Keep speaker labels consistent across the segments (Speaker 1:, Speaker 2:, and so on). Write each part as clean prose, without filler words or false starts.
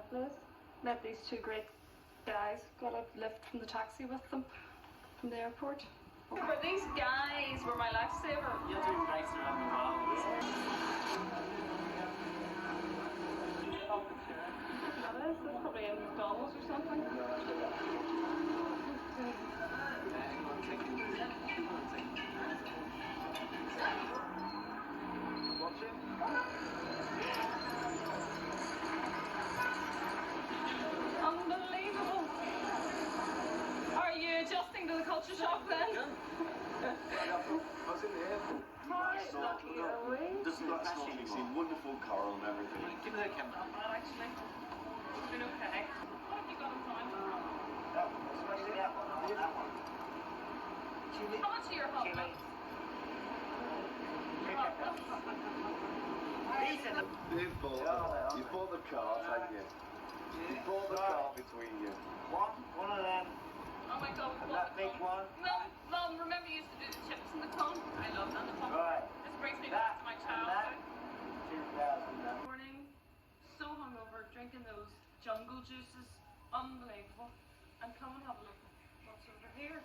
Speaker 1: place. Met these two great guys. Got a lift from the taxi with them from the airport. But these guys were my lifesaver.
Speaker 2: You'll do nice around the world.
Speaker 1: That is, that's probably in McDonald's or something. Unbelievable. Are you adjusting to the culture shock then?
Speaker 3: I was in the airport.
Speaker 1: Lucky are we?
Speaker 3: Doesn't that snorkeling seem wonderful coral and everything?
Speaker 2: Give me the camera.
Speaker 1: Not bad actually. It's been okay. What have you got in time? How much are your hot dogs?
Speaker 3: You bought the cart, haven't you? You bought the cart between you.
Speaker 4: One of them.
Speaker 1: Oh my god,
Speaker 4: And that big one.
Speaker 1: Mum, remember you used to do the chips in the cone? I love that.
Speaker 4: Right.
Speaker 1: This brings me back to my childhood.
Speaker 4: 2,000.
Speaker 1: Morning, so hungover, drinking those jungle juices. Unbelievable. And come and have a look at what's over here.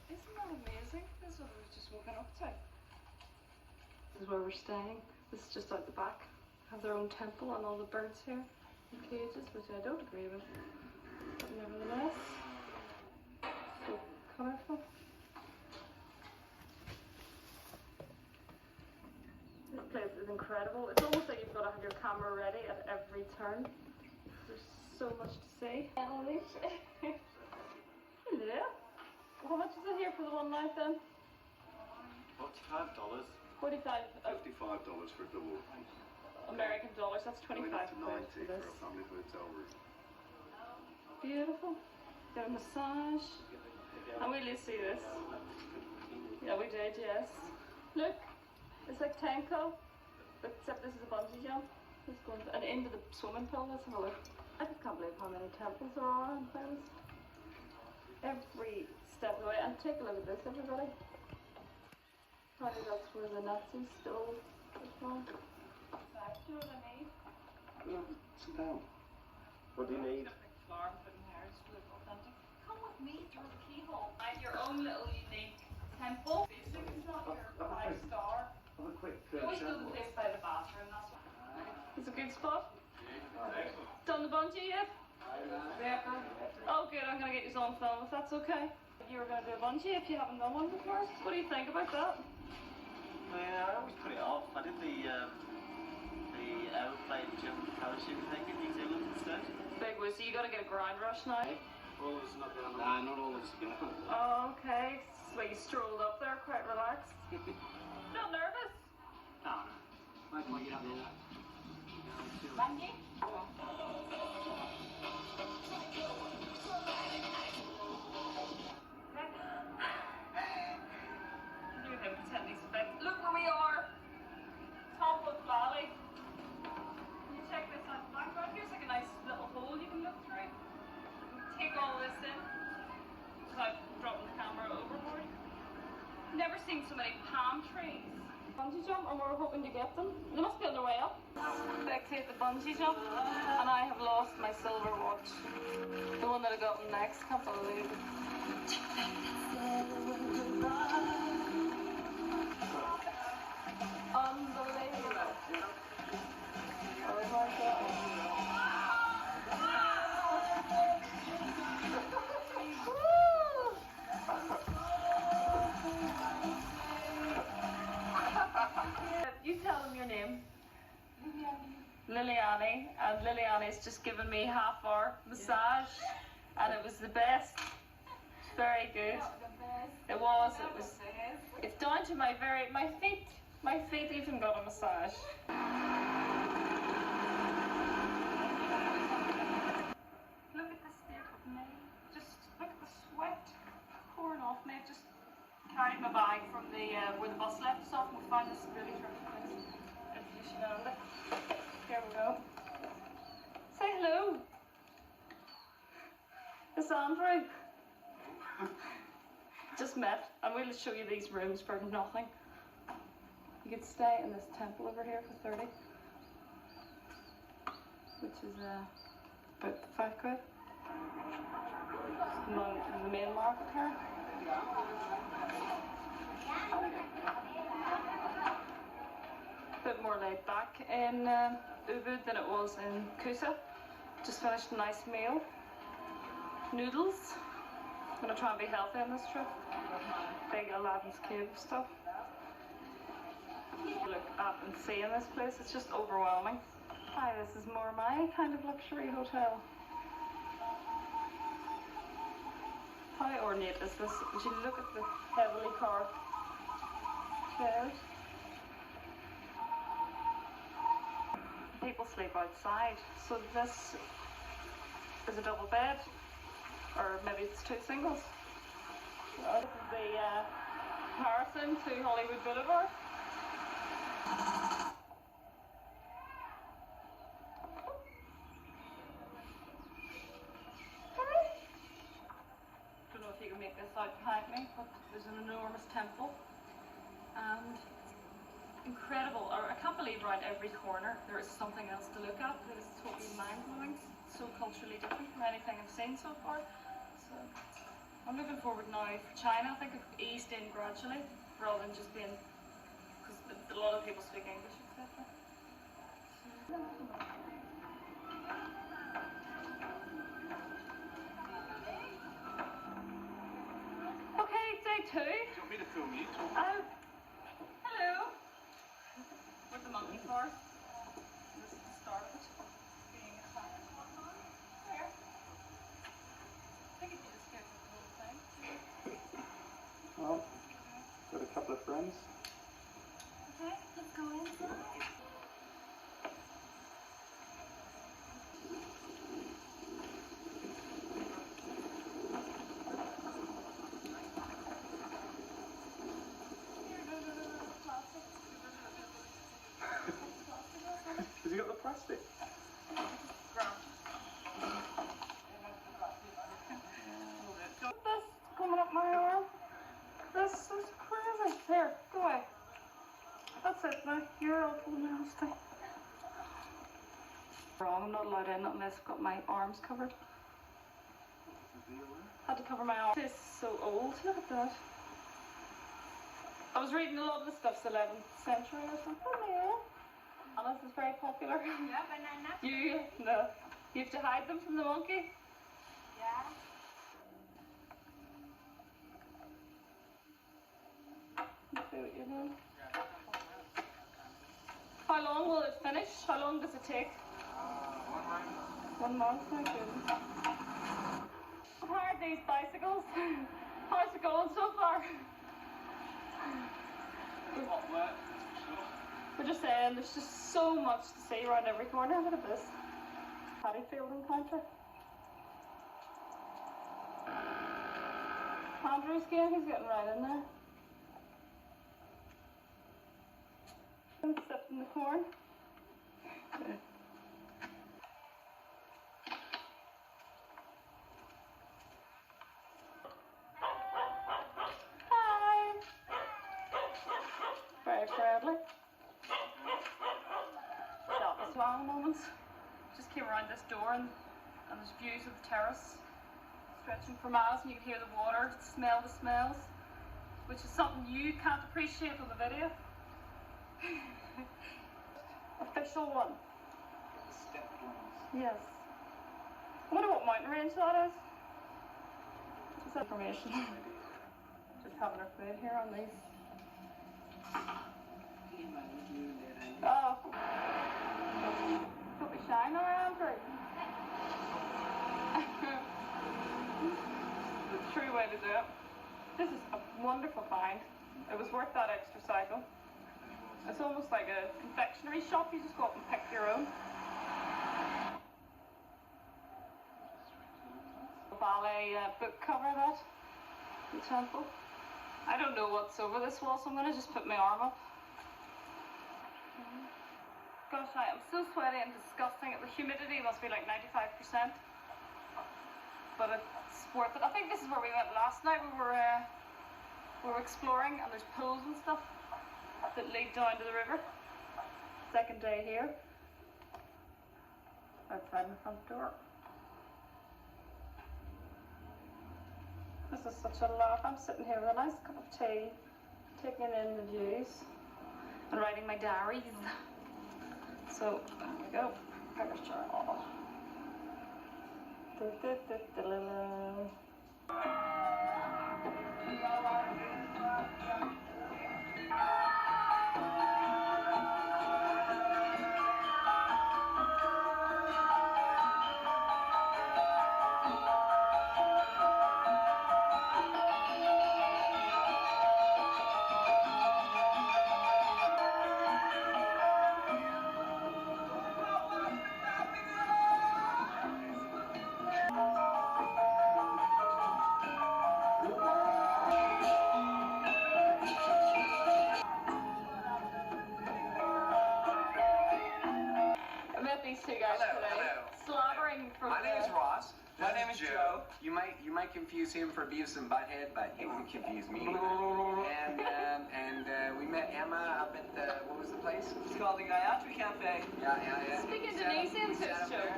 Speaker 1: Isn't that amazing? This is what we've just woken up to. This is where we're staying. This is just out the back. Have their own temple and all the birds here in cages, which I don't agree with. But nevertheless, so colourful. This place is incredible. It's almost like you've got to have your camera ready at every turn. There's so much to see. Hello. How much is it here for the one night then?
Speaker 3: $45.
Speaker 1: $45.
Speaker 3: $55 for a double.
Speaker 1: American dollars. That's 25
Speaker 3: Going up to 90
Speaker 1: for this.
Speaker 3: for a family hotel room.
Speaker 1: Beautiful. Got a massage. And will you see this? Yeah, we did, yes. Look, it's like Tenko, except this is a bungee jump. It's going to, and into the swimming pool. Let's have a look. I just can't believe how many temples there are in Paris. Every step of the way. And take a look at this, everybody. Probably that's where the Nazis stole it from. Do you know what I mean?
Speaker 3: No, sit down. What do you need?
Speaker 1: Come with me through the keyhole. Find your own little unique temple. It's not your 5-star.
Speaker 3: Have a quick
Speaker 1: You always go to the place by the bathroom. That's what. It's a good spot. Done the bungee yet? Oh, good. I'm gonna get you on film if that's okay. You were gonna do a bungee if you haven't done one before. What do you think about that?
Speaker 2: I always put it off. I did the aeroplane jump parachute thing in New Zealand instead.
Speaker 1: Big whiz, so you gotta get a grind rush now.
Speaker 3: All of us not going. Nah, not all of us.
Speaker 1: Oh, okay. So you strolled up there quite relaxed. Not nervous?
Speaker 2: No. Like what you have there.
Speaker 1: Bungee? You can pretend these effects. Look where we are! Top of Valley. Can you check this out? Background here's like a nice little hole you can look through. Take all this in without dropping the camera overboard. Never seen so many palm trees. Bungee jump, and we're hoping to get them. They must be on their way up. Bexy at the bungee jump, and I have lost my silver watch. The one that I got next, can't believe it. Unbelievable. Oh my god. You tell them your name. Liliani. And Liliani's just given me half-hour massage, and it was the best. Very good. It was. It's down to my feet. My feet even got a massage. Look at the state of me. Just look at the sweat pouring off me. I've just carried my bag from the where the bus left us off, and we found this really terrific place. If you should know it. Here we go. Say hello. It's Andrew. Just met, and we'll show you these rooms for nothing. You could stay in this temple over here for 30, which is about 5 quid. The main market here. A bit more laid back in Ubud than it was in Kuta. Just finished a nice meal. Noodles. I'm gonna try and be healthy on this trip. Big Aladdin's Cave stuff. Look up and see in this place, it's just overwhelming. Hi, this is more my kind of luxury hotel. How ornate is this? Would you look at the heavily carved chairs? People sleep outside, so this is a double bed, or maybe it's 2 singles. This is the comparison to Hollywood Boulevard. Don't know if you can make this out behind me, but there's an enormous temple and incredible. I can't believe around every corner there is something else to look at. It is totally mind-blowing. So culturally different from anything I've seen so far. So I'm looking forward now for China. I think I've eased in gradually rather than just being, because a lot of people speak English, etc. Okay, day 2.
Speaker 3: Do you want me to film you?
Speaker 1: Hello. Where's the monkey for? This is the start of it. Being attacked and whatnot. There. I think if you just go through the whole thing.
Speaker 3: Well, got a couple of friends.
Speaker 1: Okay, let's go inside.
Speaker 3: Has he got the plastic?
Speaker 1: This coming up my arm. This is crazy. Here, go away. That's it now. You're all nasty. Wrong, I'm not allowed in unless I've got my arms covered. Had to cover my arms. This is so old. Look at that. I was reading a lot of the stuff's 11th century or something. Yeah. And this is very popular.
Speaker 5: Yeah, banana.
Speaker 1: No. You have to hide them from the monkey.
Speaker 5: Yeah.
Speaker 1: See what you're doing. How long will it finish? How long does it take? 1 month, my goodness. How are these bicycles? How's it going so far? We're just saying, there's just so much to see around every corner. Look at this. Paddyfield encounter. Andrew's game, he's getting right in there. Except in the corn. Hi. Very friendly. Got the small moments. Just came around this door and there's views of the terrace stretching for miles, and you can hear the water, smell the smells, which is something you can't appreciate on the video. Official one. Yes. I wonder what mountain range that is. Just information. Just having our food here on these. Oh. Don't be shy now, Andrew. The true way to do it. This is a wonderful find. It was worth that extra cycle. It's almost like a confectionery shop. You just go up and pick your own. Ballet book cover, that. The temple. I don't know what's over this wall, so I'm going to just put my arm up. Gosh, I am so sweaty and disgusting. The humidity must be like 95%. But it's worth it. I think this is where we went last night. We were We're exploring and there's pools and stuff that lead down to the river. Second day here. Outside my front door. This is such a laugh. I'm sitting here with a nice cup of tea, taking in the views and writing my diaries. So there we go. Pepper's journal. These two guys today, slobbering from
Speaker 6: My name is Ross.
Speaker 4: My name is Joe.
Speaker 6: You might confuse him for Beavis and Butthead, but he won't confuse me. And we met Emma up at the, what was the place?
Speaker 4: It's called the Gayatri Cafe.
Speaker 6: Yeah.
Speaker 1: Speak Indonesian, sister.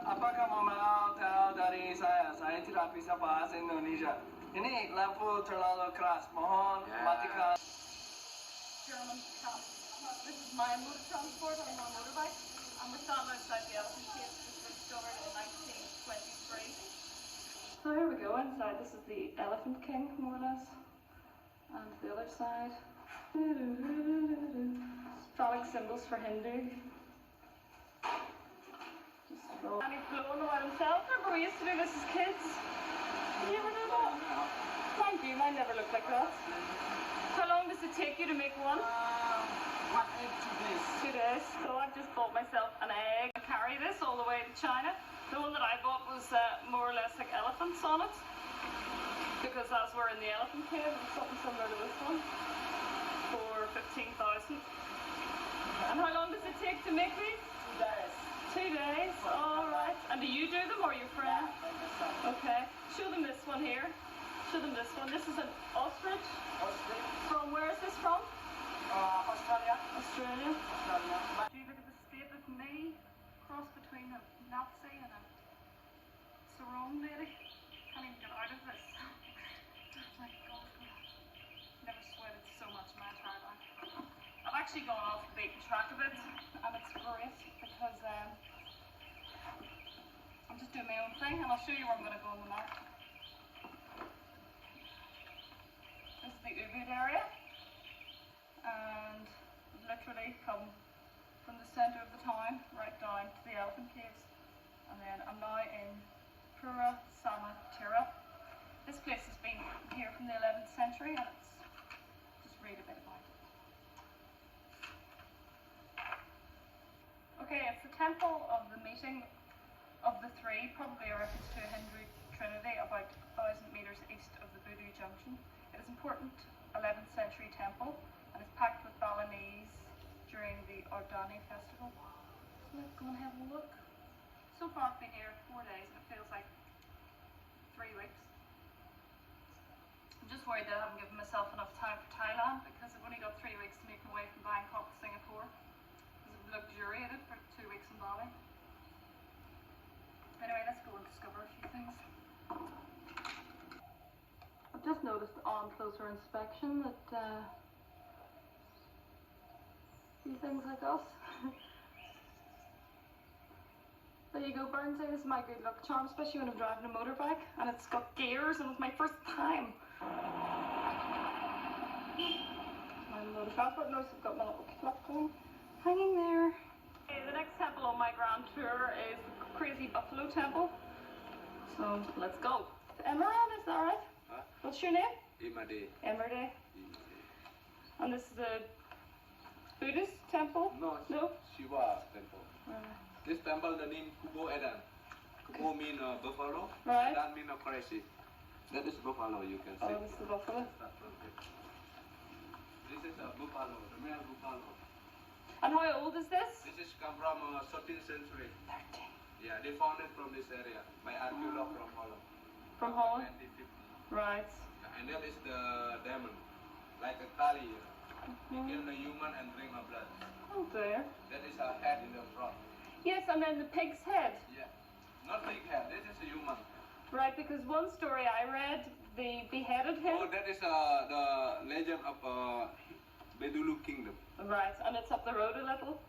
Speaker 4: Apakah mau tahu dari saya tidak bisa bahasa Indonesia. Ini lampu terlalu keras. Mohon matikan.
Speaker 1: German camp. This is my mode of transport on my motorbike. And we're standing outside the elephant cave, which was discovered in 1923. So here we go inside. This is the Elephant King, more or less. And the other side. Phallic symbols for Hindu. And he's blowing away himself. Remember we used to do this as kids? Did you ever do that? Thank you, mine never looked like that. How long does it take you to make one? 2 days. So I've just bought myself an egg. I carry this all the way to China. The one that I bought was more or less like elephants on it. Because as we're in the elephant cave, it's something similar to this one. For 15,000. And how long does it take to make these? 2 days. 2 days, alright. And do you do them or your friend? Okay. Show them this one here. Show them this one. This is an ostrich. From where is this from?
Speaker 4: Australia.
Speaker 1: Australia. Do you look at the state of me? Cross between a Nazi and a sarong lady. Can't even get out of this. Oh my God. Never sweated so much in my entire life. I've actually gone off the beaten track a bit, and it's great because I'm just doing my own thing, and I'll show you where I'm going to go on the map. This is the Ubud area. And literally come from the centre of the town right down to the elephant caves. And then I'm now in Pura Sama Tira. This place has been here from the 11th century and it's just read a bit about it. Okay, it's the temple of the meeting of the three, probably a reference to a Hindu trinity about 1,000 metres east of the Budu Junction. It is an important 11th century temple. And it's packed with Balinese during the Ardani festival. So let's go and have a look. So far I've been here 4 days and it feels like 3 weeks. I'm just worried that I haven't given myself enough time for Thailand because I've only got 3 weeks to make my way from Bangkok to Singapore. Because I've luxuriated for 2 weeks in Bali. Anyway, let's go and discover a few things. I've just noticed on closer inspection that see things like us. There you go, Burnsy. This is my good luck charm, especially when I'm driving a motorbike and it's got gears and it's my first time. My motor transport knows I've got my little clock going hanging there. Okay, the next temple on my grand tour is the Crazy Buffalo Temple. So let's go. Emerald, is that right?
Speaker 7: Huh?
Speaker 1: What's your name?
Speaker 7: Imade.
Speaker 1: Emerald. And this is the Buddhist temple?
Speaker 7: No,
Speaker 1: No?
Speaker 7: Shiva temple.
Speaker 1: Right.
Speaker 7: This temple, the name Kubo Edan. Kubo mean buffalo.
Speaker 1: Right.
Speaker 7: Edan mean crazy. That is buffalo, you can see.
Speaker 1: Oh, this is the buffalo.
Speaker 7: This is a buffalo, the male buffalo.
Speaker 1: And how old is this?
Speaker 7: This is come from 13th century.
Speaker 1: 13.
Speaker 7: Yeah, they found it from this area by archaeologist from Holland.
Speaker 1: From Holland?
Speaker 7: 1950.
Speaker 1: Right.
Speaker 7: And and that is the demon, like a kali. Kill the human and drink her blood.
Speaker 1: Oh dear.
Speaker 7: That is her head in the front.
Speaker 1: Yes, and then the pig's head.
Speaker 7: Yeah, not big head. This is a human.
Speaker 1: Right, because one story I read, they beheaded him.
Speaker 7: Oh, that is the legend of Bedulu Kingdom.
Speaker 1: Right, and it's up the road a little.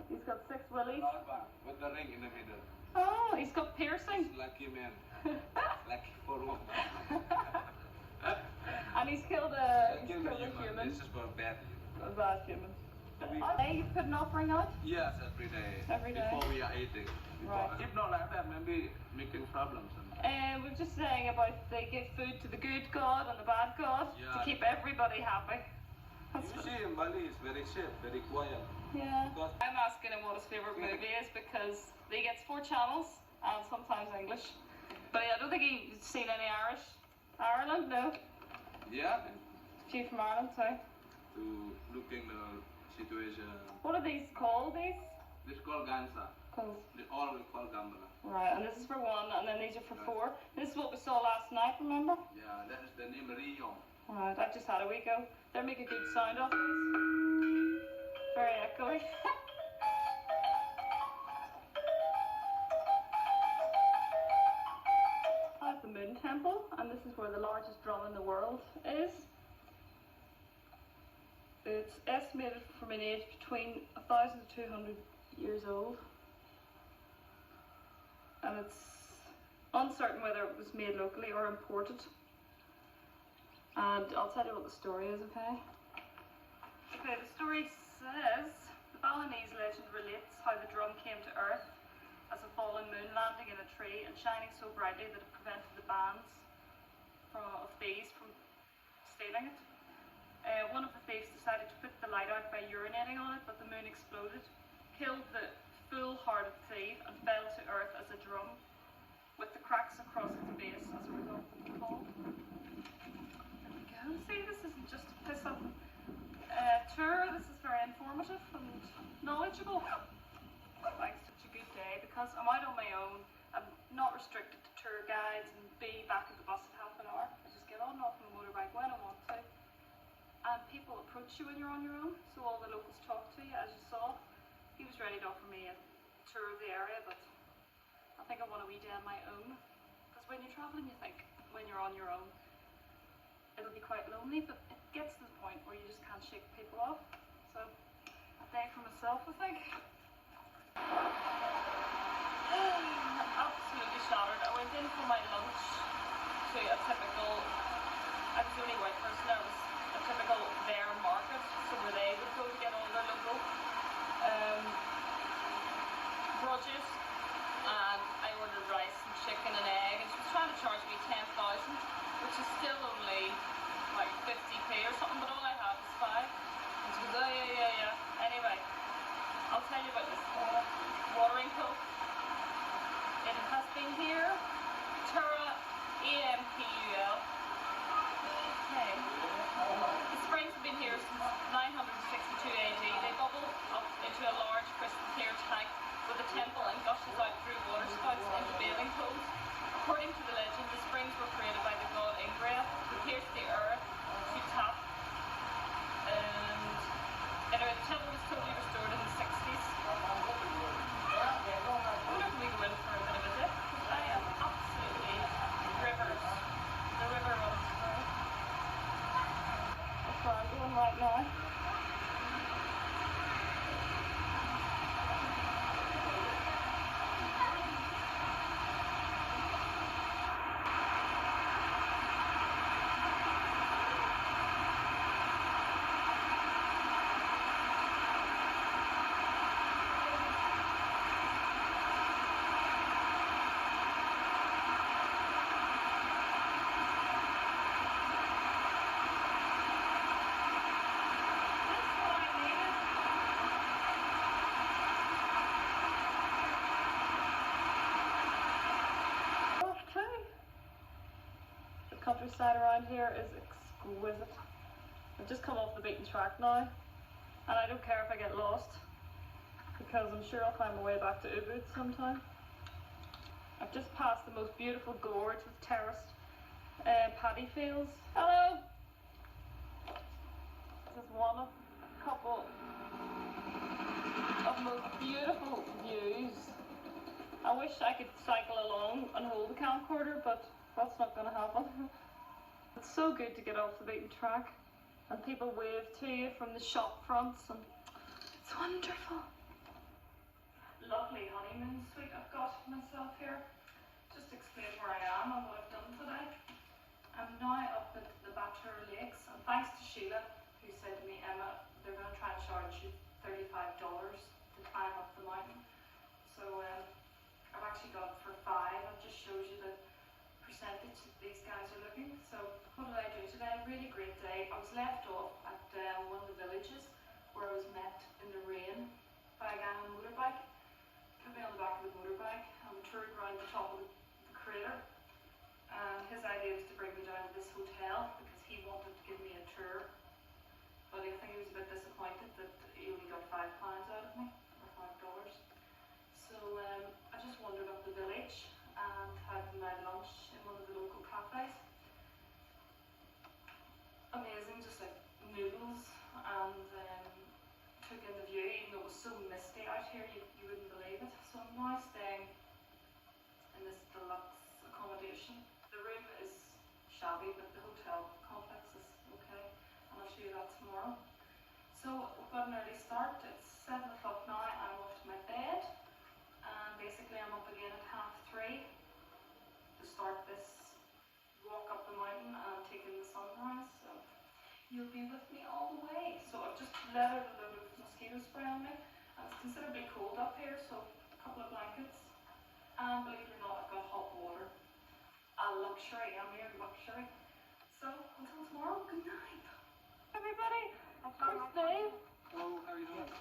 Speaker 1: He's got 6 willies.
Speaker 7: With the ring in the middle.
Speaker 1: Oh, he's got piercing.
Speaker 7: Lucky man. Lucky for woman.
Speaker 1: And he's killed a human.
Speaker 7: This is for bad.
Speaker 1: A bad human. Hey, you put an offering out?
Speaker 7: Yes, every day.
Speaker 1: Every day.
Speaker 7: Before we are eating.
Speaker 1: Right.
Speaker 7: If not like that, maybe making problems.
Speaker 1: We're just saying about they give food to the good God and the bad God to
Speaker 7: Yeah.
Speaker 1: keep everybody happy. That's
Speaker 7: You see in Bali, it's very safe, very quiet.
Speaker 1: yeah.
Speaker 7: Because
Speaker 1: I'm asking him what his favourite movie is because he gets 4 channels and sometimes English. But I don't think he's seen any Irish. Ireland, no.
Speaker 7: yeah,
Speaker 1: A few from Ireland too.
Speaker 7: to looking the situation.
Speaker 1: What are these called, these?
Speaker 7: This called Gansa.
Speaker 1: Cause,
Speaker 7: All we call Gambala.
Speaker 1: right, and this is for 1 and then these are for 4. This is what we saw last night, remember?
Speaker 7: Yeah, that is the name Rio.
Speaker 1: Right, I just had a wee go. They make a good sound off these. Very echoey. At the Moon Temple, and this is where the largest drum in the world is. It's estimated from an age between 1,000 to 200 years old. And it's uncertain whether it was made locally or imported. And I'll tell you what the story is, okay? Okay, the story says, the Balinese legend relates how the drum came to earth as a fallen moon landing in a tree and shining so brightly that it prevented the bands of thieves from stealing it. One of the thieves decided to put the light out by urinating on it, but the moon exploded, killed the foolhardy thief and fell to earth as a drum, with the cracks across its base as a result of the fall. There we go. See, this isn't just a piss up tour, this is very informative and knowledgeable. Like such a good day because I'm out on my own, I'm not restricted to tour guides and be back at the bus in half an hour. I just get on and off my motorbike when I want to. And people approach you when you're on your own, so all the locals talk to you, as you saw. He was ready to offer me a tour of the area, but I think I want a wee day on my own. Because when you're travelling, you think, when you're on your own, it'll be quite lonely, but it gets to the point where you just can't shake people off. So, a day for myself, I think. Absolutely shattered. I went in for my lunch to a typical, I was the only white person there, was a typical their market, so where they would go to get all their local produce, and I ordered rice and chicken and egg, and she was trying to charge me 10,000, which is still only like 50p or something, but all I have is 5. And she goes, oh yeah. Anyway, I'll tell you about this watering hole. It has been here, Tura Ampul. Okay. The springs have been here since 962 AD. They bubble up into a large crystal clear tank with a temple and gushes out through water spouts into bathing pools. According to the legend, the springs were created by the god Ingrea, who pierced the earth to tap. And anyway, the temple was totally restored in the 60s. I wonder if we go in for a bit of a dip, because I am absolutely rivers. The river runs through. That's where I'm going right now. Countryside around here is exquisite. I've just come off the beaten track now, and I don't care if I get lost, because I'm sure I'll find my way back to Ubud sometime. I've just passed the most beautiful gorge with terraced paddy fields. Hello! This is one of a couple of most beautiful views. I wish I could cycle along and hold the camcorder, but that's not going to happen. It's so good to get off the beaten track and people wave to you from the shop fronts, and it's wonderful. Lovely honeymoon suite I've got myself here. Just to explain where I am and what I've done today. I'm now up at the Batur Lakes, and thanks to Sheila, who said to me, Emma, they're going to try and charge you $35 to climb up the mountain. So I've actually got it for $5. It just shows you the percentage that these guys are looking. So what did I do today? Really great day. I was left off at one of the villages where I was met in the rain by a guy on a motorbike. Put me on the back of the motorbike and we toured around the top of the crater. His idea was to bring me down to this hotel because he wanted to give me a tour. But I think he was a bit disappointed that he only got £5 out of me, or $5. So I just wandered up the village and had my lunch in one of the local cafes. Amazing, just like noodles, and took in the view, even though it was so misty out here, you wouldn't believe it. So I'm now staying in this deluxe accommodation. The room is shabby, but the hotel complex is okay, and I'll show you that tomorrow. So we've got an early start. It's 7 o'clock now. I'm off to my bed, and basically I'm up again at 3:30 to start this walk up the mountain and take in the sunrise. So you'll be with me all the way. So I've just lathered a load of mosquito spray on me, and it's considerably cold up here, so a couple of blankets, and believe it or not, I've got hot water. A luxury, a mere luxury. So until tomorrow, good night. Everybody, first day.
Speaker 4: Hello, how are you doing?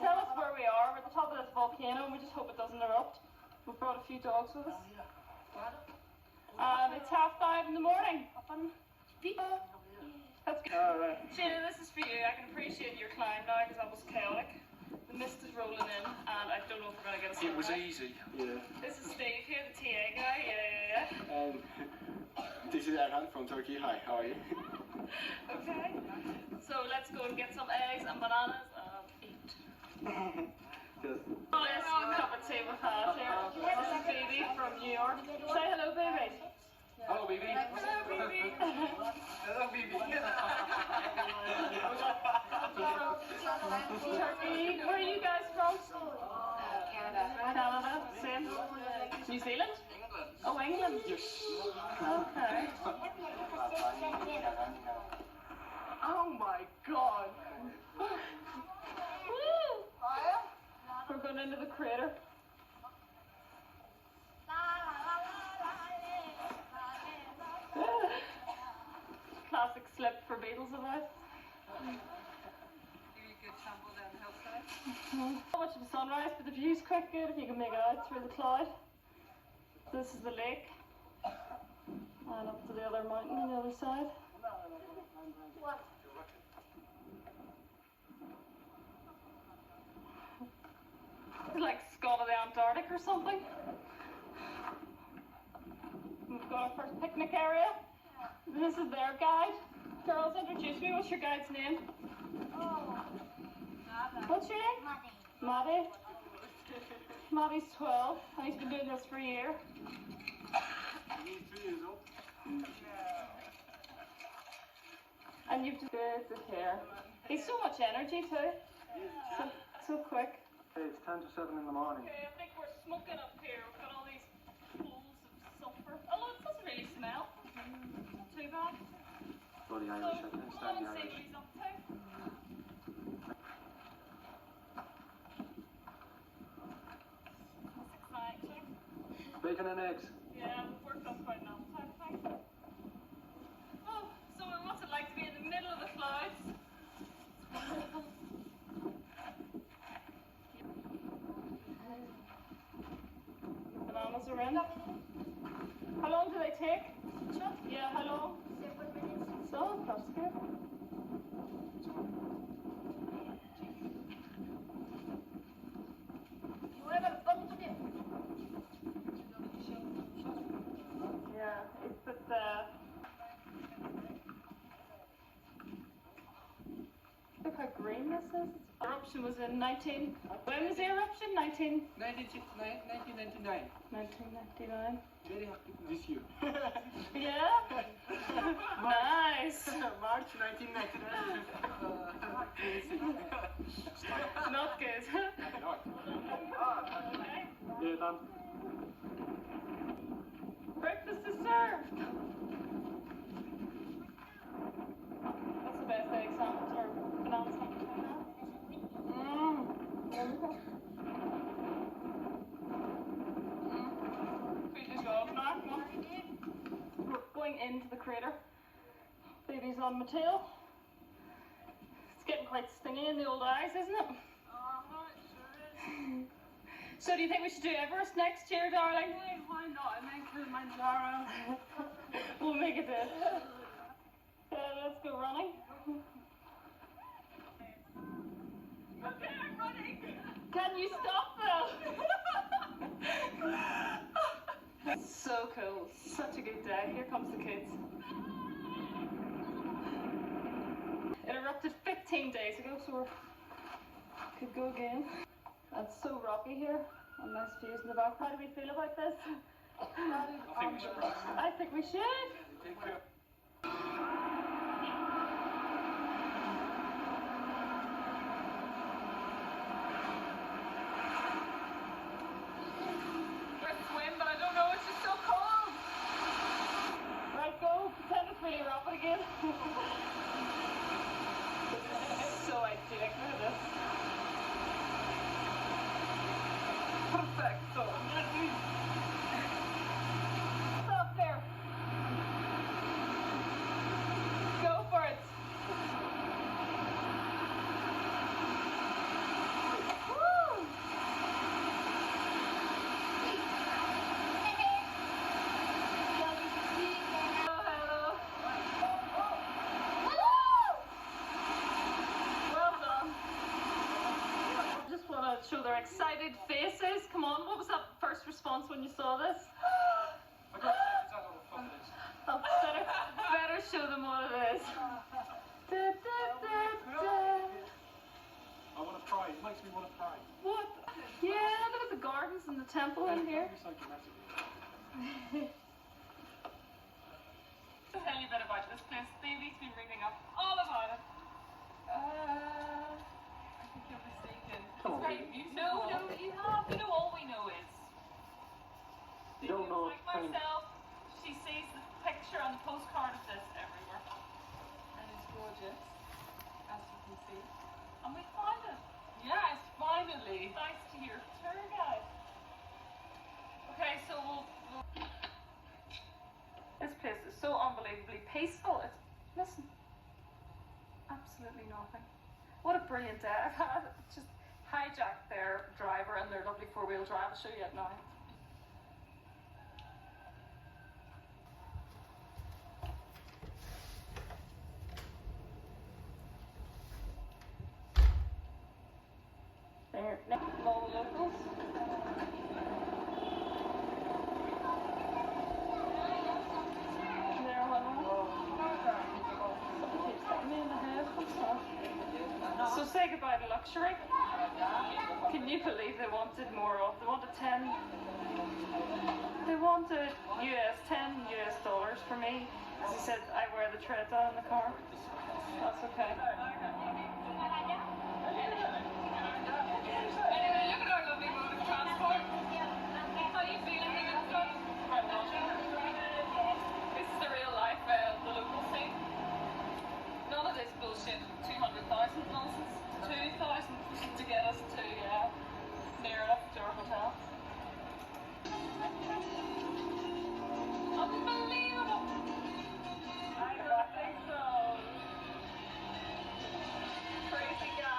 Speaker 1: Tell us where we are. We're at the top of this volcano, and we just hope it doesn't erupt. We've brought a few dogs with us. It's 5:30 in the morning. That's good.
Speaker 4: Alright.
Speaker 1: Sheila, this is for you. I can appreciate your climb now because that was chaotic. The mist is rolling in, and I don't know if we're going to get a sunrise.
Speaker 4: It was easy. Yeah.
Speaker 1: This is Steve here, the TA guy. Yeah.
Speaker 6: This is Erhan from Turkey. Hi, how are you?
Speaker 1: Okay. So let's go and get some eggs and bananas and eat.
Speaker 6: Just
Speaker 1: Oh, yes, cup of tea we've had here. This is Phoebe from New York. Say hello, baby.
Speaker 4: Hello, baby.
Speaker 1: Hello, baby.
Speaker 4: Hello, baby.
Speaker 1: Turkey. Where are you guys from? Canada. Same. New Zealand? Oh, England.
Speaker 6: yes.
Speaker 1: Okay. Oh my God. Woo! We're going into the crater. Classic slip for Beatles of us. Not much of a sunrise, but the view's quite good if you can make it out through the cloud. This is the lake. And up to the other mountain on the other side. It's like Scott of the Antarctic or something. We've got our first picnic area. This is their guide. Girls, introduce me. What's your guide's name? What's your name? Maddie. Maddie's 12, and he's been doing this for a year. And you've just good hair. He's so much energy too. So quick.
Speaker 4: Hey, it's 10 to 7 in the morning.
Speaker 1: Okay, I think we're smoking up here. We've got all these pools of sulphur. Although it doesn't really smell. Not too bad.
Speaker 6: Bloody
Speaker 1: So,
Speaker 6: Irish, I can't
Speaker 1: come
Speaker 6: stand
Speaker 1: on
Speaker 6: the
Speaker 1: and see
Speaker 6: Irish.
Speaker 1: what he's up to. That's exciting.
Speaker 4: Bacon and eggs.
Speaker 1: Yeah, we've worked up quite an appetite, I think. Oh, so what's it like to be in the middle of the clouds? Bananas are in. How long do they take? Yeah, how long?
Speaker 5: 7 minutes.
Speaker 1: So, that's good. Yeah, it's but this is. Eruption was in 19... When was the eruption?
Speaker 4: 1999.
Speaker 1: 1999.
Speaker 4: Very happy this year.
Speaker 1: Yeah? Nice.
Speaker 4: March 1999.
Speaker 1: Not good.
Speaker 4: Yeah, done.
Speaker 1: Breakfast is served. That's the best egg sandwich or banana sandwich I know. Wonderful. Food is off now. Come on. We're going into the crater. Baby's on my tail. It's getting quite stingy in the old eyes, isn't it? So do you think we should do Everest next year, darling?
Speaker 5: Hey, why not? And then Kilimanjaro.
Speaker 1: We'll make it there. Let's go running. Okay, I'm running. Can you stop though? So cool. Such a good day. Here comes the kids. It erupted 15 days ago, so we could go again. It's so rocky here. And nice views in the back. How do we feel about this? I think we should. Swim, but I don't know, it's just so cold. Right, go. Pretend it's really rapid again. So idyllic. Look at this. Perfecto. Stop there. Go for it. Woo! Hello. Well done. Just want to show their excited faces. Come on, what was that first response when you saw this? Oh, better show them what it is. Da, da, da, da.
Speaker 4: I want to cry. It makes me want to cry.
Speaker 1: What? Yeah, look at the gardens and the temple in here.
Speaker 4: It's so dramatic.
Speaker 1: Tell you a bit about this place. Baby's been reading up all about it.
Speaker 5: I think you're mistaken.
Speaker 4: Come on,
Speaker 5: It's very
Speaker 4: baby.
Speaker 5: beautiful.
Speaker 1: No, you have. You know, all we know is.
Speaker 4: You don't know
Speaker 1: Like
Speaker 4: it's
Speaker 1: myself, she sees the picture on the postcard of this everywhere.
Speaker 5: And it's gorgeous, as you can see.
Speaker 1: And we found it.
Speaker 5: Yes, finally.
Speaker 1: Thanks to your tour guide. Okay, so this place is so unbelievably peaceful. It's, listen, absolutely nothing. What a brilliant day. I've had just hijacked their driver and their lovely four-wheel drive. I'll show you it now. There, all the locals. There, so say goodbye to luxury. Can you believe they wanted more of? They wanted 10. They wanted $10 US for me. As he said, I wear the tread down in the car. That's okay. Anyway, look at our lovely mode of transport. How are you feeling here and stuff? This is the real life, the local scene. None of this bullshit, 200,000 nonsense. 2,000 to get us to near enough to our hotel. Unbelievable! I don't think so. Crazy guy.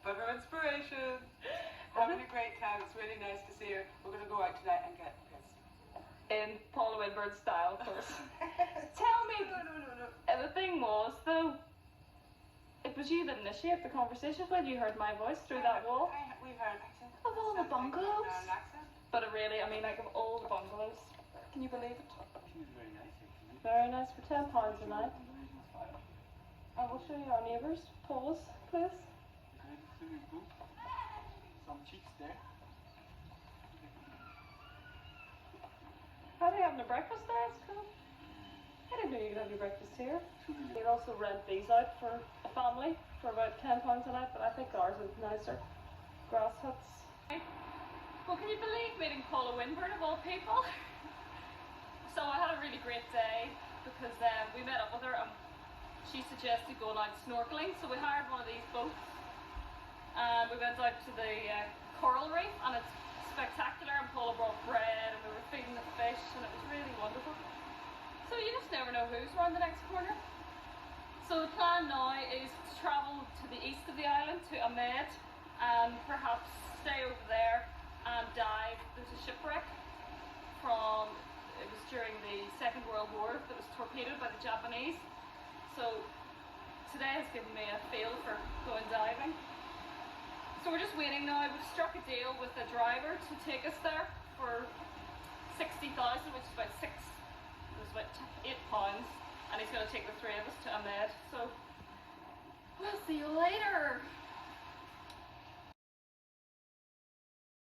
Speaker 5: Photo inspiration. Having a great time. It's really nice to see her. We're going to go out tonight and get pissed.
Speaker 1: In Paula Windburn style, of course. Tell me.
Speaker 5: No.
Speaker 1: The thing was, though, it was you that initiated the conversation when you heard my voice through that wall.
Speaker 5: We've heard accent.
Speaker 1: Of all the bungalows.
Speaker 5: Accent.
Speaker 1: But it really, I mean, like, of all the bungalows. Can you believe it?
Speaker 2: She was very nice, actually.
Speaker 1: Very nice for £10 a night. I will show you our neighbours. Pause, please.
Speaker 2: Behind the swimming pool. Some cheeks there.
Speaker 1: How are you having a breakfast there? It's cool. I didn't know you could have your breakfast here. You could also rent these out for a family for about £10 a night, but I think ours is nicer. Grass huts. Well, can you believe meeting Paula Windburn of all people? So I had a really great day because we met up with her and she suggested going out snorkelling. So we hired one of these boats and we went out to the coral reef, and it's spectacular, and Paula brought bread and we were feeding the fish and it was really wonderful. So you just never know who's around the next corner. So the plan now is to travel to the east of the island to Ubud and perhaps stay over there and dive. There's a shipwreck from, it was during the Second World War that was torpedoed by the Japanese. So today has given me a feel for going diving. So we're just waiting now. We've struck a deal with the driver to take us there for 60,000, which is about £8, and he's going to take the three of us to Ubud. So we'll see you later.